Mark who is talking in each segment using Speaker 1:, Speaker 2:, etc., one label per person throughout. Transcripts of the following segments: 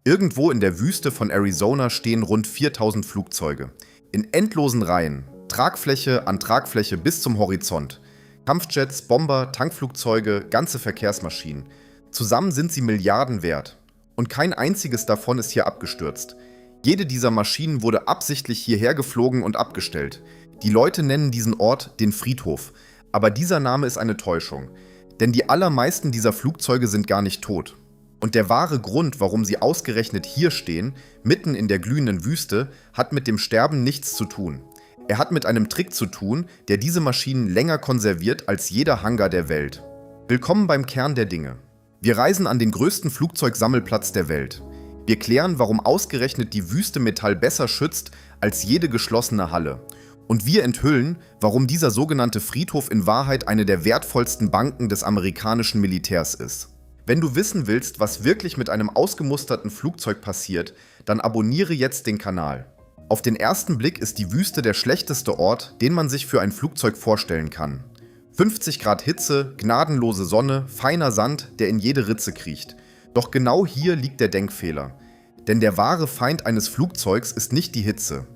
Speaker 1: Irgendwo in der Wüste von Arizona stehen rund 4000 Flugzeuge. In endlosen Reihen, Tragfläche an Tragfläche bis zum Horizont. Kampfjets, Bomber, Tankflugzeuge, ganze Verkehrsmaschinen. Zusammen sind sie Milliarden wert. Und kein einziges davon ist hier abgestürzt. Jede dieser Maschinen wurde absichtlich hierher geflogen und abgestellt. Die Leute nennen diesen Ort den Friedhof. Aber dieser Name ist eine Täuschung. Denn die allermeisten dieser Flugzeuge sind gar nicht tot. Und der wahre Grund, warum sie ausgerechnet hier stehen, mitten in der glühenden Wüste, hat mit dem Sterben nichts zu tun. Er hat mit einem Trick zu tun, der diese Maschinen länger konserviert als jeder Hangar der Welt. Willkommen beim Kern der Dinge. Wir reisen an den größten Flugzeugsammelplatz der Welt. Wir klären, warum ausgerechnet die Wüste Metall besser schützt als jede geschlossene Halle. Und wir enthüllen, warum dieser sogenannte Friedhof in Wahrheit eine der wertvollsten Banken des amerikanischen Militärs ist. Wenn du wissen willst, was wirklich mit einem ausgemusterten Flugzeug passiert, dann abonniere jetzt den Kanal. Auf den ersten Blick ist die Wüste der schlechteste Ort, den man sich für ein Flugzeug vorstellen kann. 50 Grad Hitze, gnadenlose Sonne, feiner Sand, der in jede Ritze kriecht. Doch genau hier liegt der Denkfehler. Denn der wahre Feind eines Flugzeugs ist nicht die Hitze.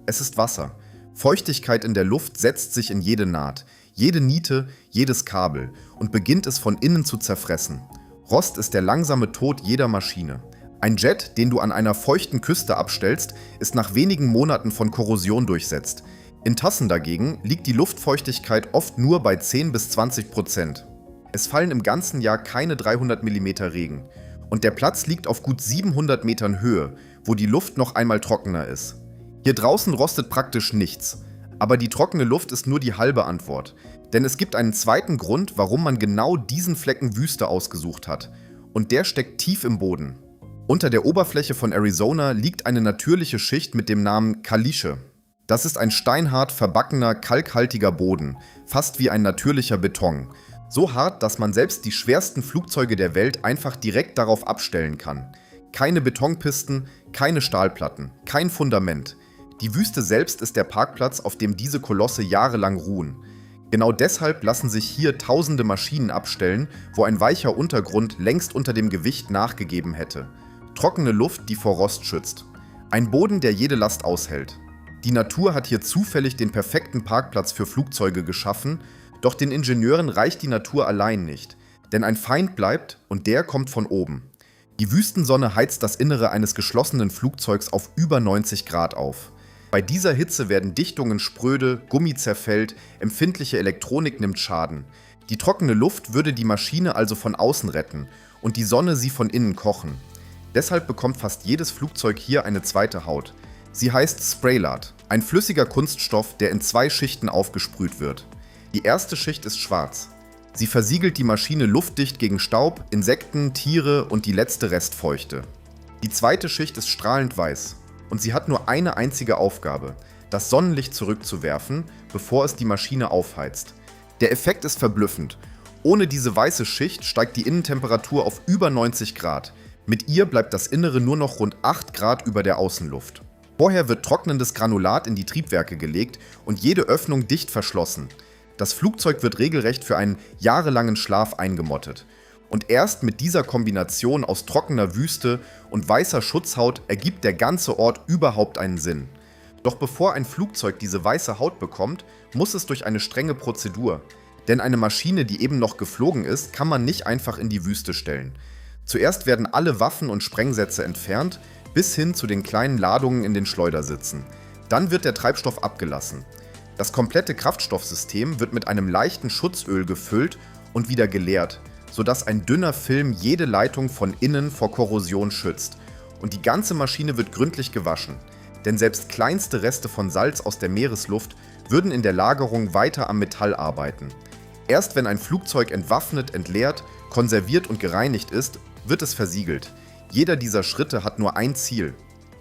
Speaker 1: Es ist Wasser. Feuchtigkeit in der Luft setzt sich in jede Naht, jede Niete, jedes Kabel und beginnt es von innen zu zerfressen. Rost ist der langsame Tod jeder Maschine. Ein Jet, den du an einer feuchten Küste abstellst, ist nach wenigen Monaten von Korrosion durchsetzt. In Tassen dagegen liegt die Luftfeuchtigkeit oft nur bei 10 bis 20%. Es fallen im ganzen Jahr keine 300 mm Regen. Und der Platz liegt auf gut 700 Metern Höhe, wo die Luft noch einmal trockener ist. Hier draußen rostet praktisch nichts. Aber die trockene Luft ist nur die halbe Antwort. Denn es gibt einen zweiten Grund, warum man genau diesen Flecken Wüste ausgesucht hat. Und der steckt tief im Boden. Unter der Oberfläche von Arizona liegt eine natürliche Schicht mit dem Namen Caliche. Das ist ein steinhart verbackener, kalkhaltiger Boden, fast wie ein natürlicher Beton. So hart, dass man selbst die schwersten Flugzeuge der Welt einfach direkt darauf abstellen kann. Keine Betonpisten, keine Stahlplatten, kein Fundament. Die Wüste selbst ist der Parkplatz, auf dem diese Kolosse jahrelang ruhen. Genau deshalb lassen sich hier tausende Maschinen abstellen, wo ein weicher Untergrund längst unter dem Gewicht nachgegeben hätte. Trockene Luft, die vor Rost schützt. Ein Boden, der jede Last aushält. Die Natur hat hier zufällig den perfekten Parkplatz für Flugzeuge geschaffen, doch den Ingenieuren reicht die Natur allein nicht. Denn ein Feind bleibt und der kommt von oben. Die Wüstensonne heizt das Innere eines geschlossenen Flugzeugs auf über 90 Grad auf. Bei dieser Hitze werden Dichtungen spröde, Gummi zerfällt, empfindliche Elektronik nimmt Schaden. Die trockene Luft würde die Maschine also von außen retten und die Sonne sie von innen kochen. Deshalb bekommt fast jedes Flugzeug hier eine zweite Haut. Sie heißt Spraylard, ein flüssiger Kunststoff, der in 2 Schichten aufgesprüht wird. Die erste Schicht ist schwarz. Sie versiegelt die Maschine luftdicht gegen Staub, Insekten, Tiere und die letzte Restfeuchte. Die zweite Schicht ist strahlend weiß. Und sie hat nur eine einzige Aufgabe, das Sonnenlicht zurückzuwerfen, bevor es die Maschine aufheizt. Der Effekt ist verblüffend. Ohne diese weiße Schicht steigt die Innentemperatur auf über 90 Grad. Mit ihr bleibt das Innere nur noch rund 8 Grad über der Außenluft. Vorher wird trocknendes Granulat in die Triebwerke gelegt und jede Öffnung dicht verschlossen. Das Flugzeug wird regelrecht für einen jahrelangen Schlaf eingemottet. Und erst mit dieser Kombination aus trockener Wüste und weißer Schutzhaut ergibt der ganze Ort überhaupt einen Sinn. Doch bevor ein Flugzeug diese weiße Haut bekommt, muss es durch eine strenge Prozedur. Denn eine Maschine, die eben noch geflogen ist, kann man nicht einfach in die Wüste stellen. Zuerst werden alle Waffen und Sprengsätze entfernt, bis hin zu den kleinen Ladungen in den Schleudersitzen. Dann wird der Treibstoff abgelassen. Das komplette Kraftstoffsystem wird mit einem leichten Schutzöl gefüllt und wieder geleert, sodass ein dünner Film jede Leitung von innen vor Korrosion schützt. Und die ganze Maschine wird gründlich gewaschen. Denn selbst kleinste Reste von Salz aus der Meeresluft würden in der Lagerung weiter am Metall arbeiten. Erst wenn ein Flugzeug entwaffnet, entleert, konserviert und gereinigt ist, wird es versiegelt. Jeder dieser Schritte hat nur ein Ziel.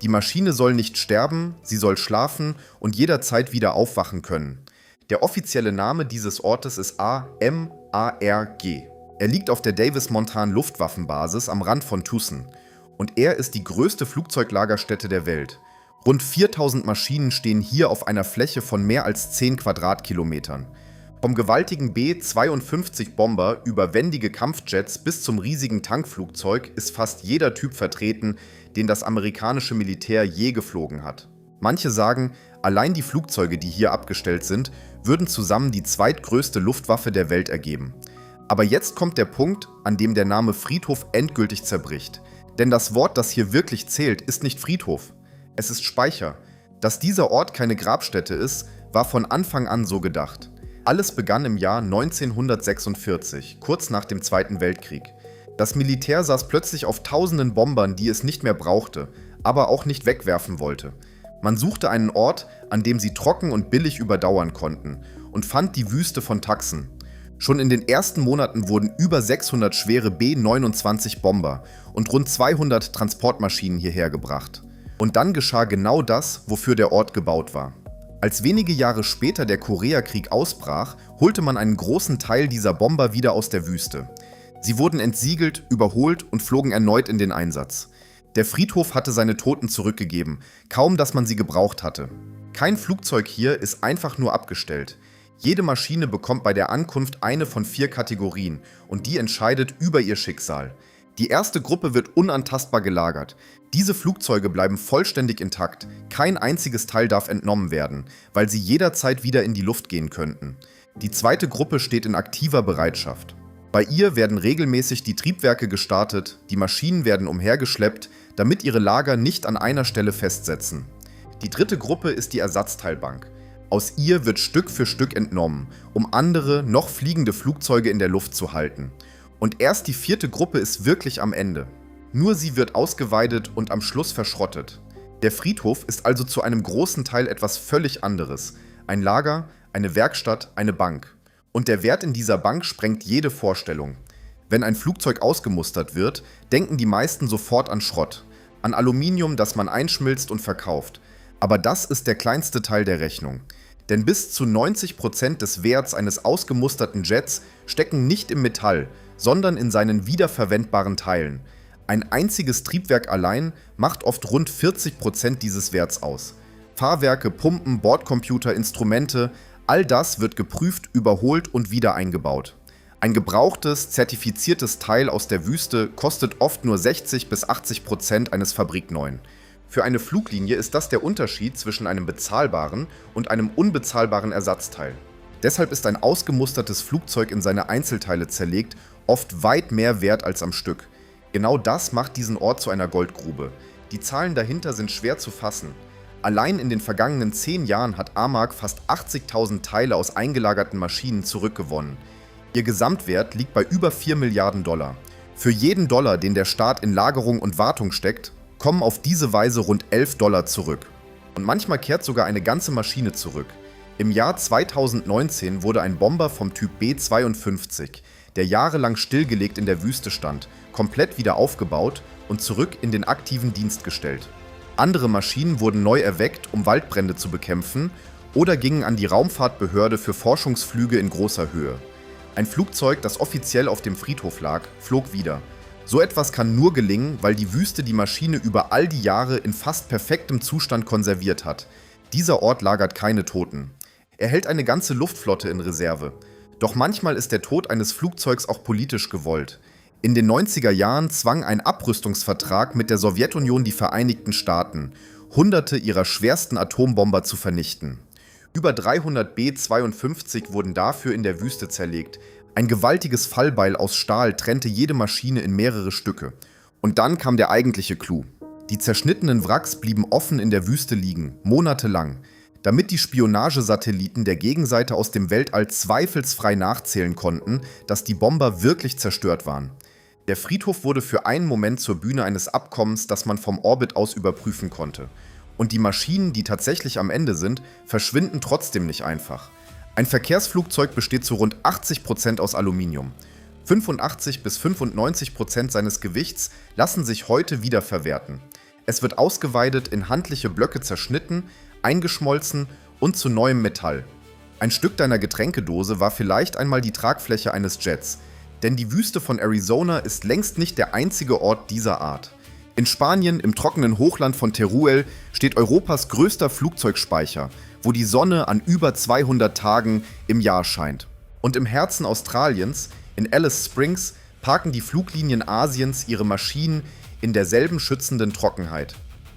Speaker 1: Die Maschine soll nicht sterben, sie soll schlafen und jederzeit wieder aufwachen können. Der offizielle Name dieses Ortes ist AMARG. Er liegt auf der Davis-Monthan-Luftwaffenbasis am Rand von Tucson. Und er ist die größte Flugzeuglagerstätte der Welt. Rund 4000 Maschinen stehen hier auf einer Fläche von mehr als 10 Quadratkilometern. Vom gewaltigen B-52 Bomber über wendige Kampfjets bis zum riesigen Tankflugzeug ist fast jeder Typ vertreten, den das amerikanische Militär je geflogen hat. Manche sagen, allein die Flugzeuge, die hier abgestellt sind, würden zusammen die zweitgrößte Luftwaffe der Welt ergeben. Aber jetzt kommt der Punkt, an dem der Name Friedhof endgültig zerbricht. Denn das Wort, das hier wirklich zählt, ist nicht Friedhof, es ist Speicher. Dass dieser Ort keine Grabstätte ist, war von Anfang an so gedacht. Alles begann im Jahr 1946, kurz nach dem Zweiten Weltkrieg. Das Militär saß plötzlich auf tausenden Bombern, die es nicht mehr brauchte, aber auch nicht wegwerfen wollte. Man suchte einen Ort, an dem sie trocken und billig überdauern konnten, und fand die Wüste von Tucson. Schon in den ersten Monaten wurden über 600 schwere B-29 Bomber und rund 200 Transportmaschinen hierher gebracht. Und dann geschah genau das, wofür der Ort gebaut war. Als wenige Jahre später der Koreakrieg ausbrach, holte man einen großen Teil dieser Bomber wieder aus der Wüste. Sie wurden entsiegelt, überholt und flogen erneut in den Einsatz. Der Friedhof hatte seine Toten zurückgegeben, kaum dass man sie gebraucht hatte. Kein Flugzeug hier ist einfach nur abgestellt. Jede Maschine bekommt bei der Ankunft eine von 4 Kategorien und die entscheidet über ihr Schicksal. Die erste Gruppe wird unantastbar gelagert. Diese Flugzeuge bleiben vollständig intakt, kein einziges Teil darf entnommen werden, weil sie jederzeit wieder in die Luft gehen könnten. Die zweite Gruppe steht in aktiver Bereitschaft. Bei ihr werden regelmäßig die Triebwerke gestartet, die Maschinen werden umhergeschleppt, damit ihre Lager nicht an einer Stelle festsetzen. Die dritte Gruppe ist die Ersatzteilbank. Aus ihr wird Stück für Stück entnommen, um andere, noch fliegende Flugzeuge in der Luft zu halten. Und erst die vierte Gruppe ist wirklich am Ende. Nur sie wird ausgeweidet und am Schluss verschrottet. Der Friedhof ist also zu einem großen Teil etwas völlig anderes. Ein Lager, eine Werkstatt, eine Bank. Und der Wert in dieser Bank sprengt jede Vorstellung. Wenn ein Flugzeug ausgemustert wird, denken die meisten sofort an Schrott. An Aluminium, das man einschmilzt und verkauft. Aber das ist der kleinste Teil der Rechnung. Denn bis zu 90% des Werts eines ausgemusterten Jets stecken nicht im Metall, sondern in seinen wiederverwendbaren Teilen. Ein einziges Triebwerk allein macht oft rund 40% dieses Werts aus. Fahrwerke, Pumpen, Bordcomputer, Instrumente, all das wird geprüft, überholt und wieder eingebaut. Ein gebrauchtes, zertifiziertes Teil aus der Wüste kostet oft nur 60-80% eines fabrikneuen. Für eine Fluglinie ist das der Unterschied zwischen einem bezahlbaren und einem unbezahlbaren Ersatzteil. Deshalb ist ein ausgemustertes Flugzeug in seine Einzelteile zerlegt oft weit mehr wert als am Stück. Genau das macht diesen Ort zu einer Goldgrube. Die Zahlen dahinter sind schwer zu fassen. Allein in den vergangenen 10 Jahren hat AMAG fast 80.000 Teile aus eingelagerten Maschinen zurückgewonnen. Ihr Gesamtwert liegt bei über 4 Milliarden $. Für jeden Dollar, den der Staat in Lagerung und Wartung steckt, kommen auf diese Weise rund $11 zurück. Und manchmal kehrt sogar eine ganze Maschine zurück. Im Jahr 2019 wurde ein Bomber vom Typ B-52, der jahrelang stillgelegt in der Wüste stand, komplett wieder aufgebaut und zurück in den aktiven Dienst gestellt. Andere Maschinen wurden neu erweckt, um Waldbrände zu bekämpfen, oder gingen an die Raumfahrtbehörde für Forschungsflüge in großer Höhe. Ein Flugzeug, das offiziell auf dem Friedhof lag, flog wieder. So etwas kann nur gelingen, weil die Wüste die Maschine über all die Jahre in fast perfektem Zustand konserviert hat. Dieser Ort lagert keine Toten. Er hält eine ganze Luftflotte in Reserve. Doch manchmal ist der Tod eines Flugzeugs auch politisch gewollt. In den 90er Jahren zwang ein Abrüstungsvertrag mit der Sowjetunion die Vereinigten Staaten, Hunderte ihrer schwersten Atombomber zu vernichten. Über 300 B-52 wurden dafür in der Wüste zerlegt. Ein gewaltiges Fallbeil aus Stahl trennte jede Maschine in mehrere Stücke. Und dann kam der eigentliche Clou. Die zerschnittenen Wracks blieben offen in der Wüste liegen, monatelang, damit die Spionagesatelliten der Gegenseite aus dem Weltall zweifelsfrei nachzählen konnten, dass die Bomber wirklich zerstört waren. Der Friedhof wurde für einen Moment zur Bühne eines Abkommens, das man vom Orbit aus überprüfen konnte. Und die Maschinen, die tatsächlich am Ende sind, verschwinden trotzdem nicht einfach. Ein Verkehrsflugzeug besteht zu rund 80% aus Aluminium. 85-95% seines Gewichts lassen sich heute wiederverwerten. Es wird ausgeweidet, in handliche Blöcke zerschnitten, eingeschmolzen und zu neuem Metall. Ein Stück deiner Getränkedose war vielleicht einmal die Tragfläche eines Jets, denn die Wüste von Arizona ist längst nicht der einzige Ort dieser Art. In Spanien, im trockenen Hochland von Teruel, steht Europas größter Flugzeugspeicher, wo die Sonne an über 200 Tagen im Jahr scheint. Und im Herzen Australiens, in Alice Springs, parken die Fluglinien Asiens ihre Maschinen in derselben schützenden Trockenheit.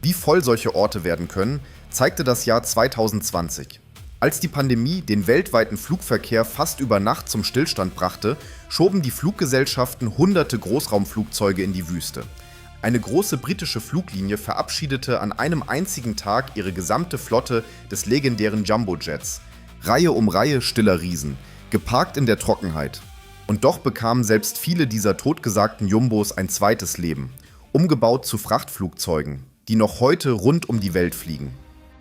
Speaker 1: Wie voll solche Orte werden können, zeigte das Jahr 2020. Als die Pandemie den weltweiten Flugverkehr fast über Nacht zum Stillstand brachte, schoben die Fluggesellschaften hunderte Großraumflugzeuge in die Wüste. Eine große britische Fluglinie verabschiedete an einem einzigen Tag ihre gesamte Flotte des legendären Jumbojets. Reihe um Reihe stiller Riesen, geparkt in der Trockenheit. Und doch bekamen selbst viele dieser totgesagten Jumbos ein zweites Leben, umgebaut zu Frachtflugzeugen, die noch heute rund um die Welt fliegen.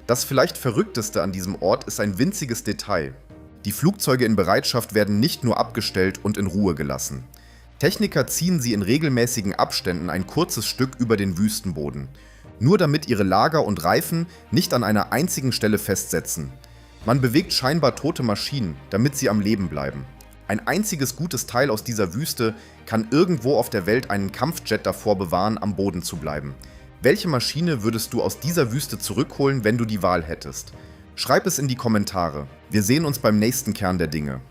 Speaker 1: Das vielleicht Verrückteste an diesem Ort ist ein winziges Detail. Die Flugzeuge in Bereitschaft werden nicht nur abgestellt und in Ruhe gelassen. Techniker ziehen sie in regelmäßigen Abständen ein kurzes Stück über den Wüstenboden, nur damit ihre Lager und Reifen nicht an einer einzigen Stelle festsetzen. Man bewegt scheinbar tote Maschinen, damit sie am Leben bleiben. Ein einziges gutes Teil aus dieser Wüste kann irgendwo auf der Welt einen Kampfjet davor bewahren, am Boden zu bleiben. Welche Maschine würdest du aus dieser Wüste zurückholen, wenn du die Wahl hättest? Schreib es in die Kommentare. Wir sehen uns beim nächsten Kern der Dinge.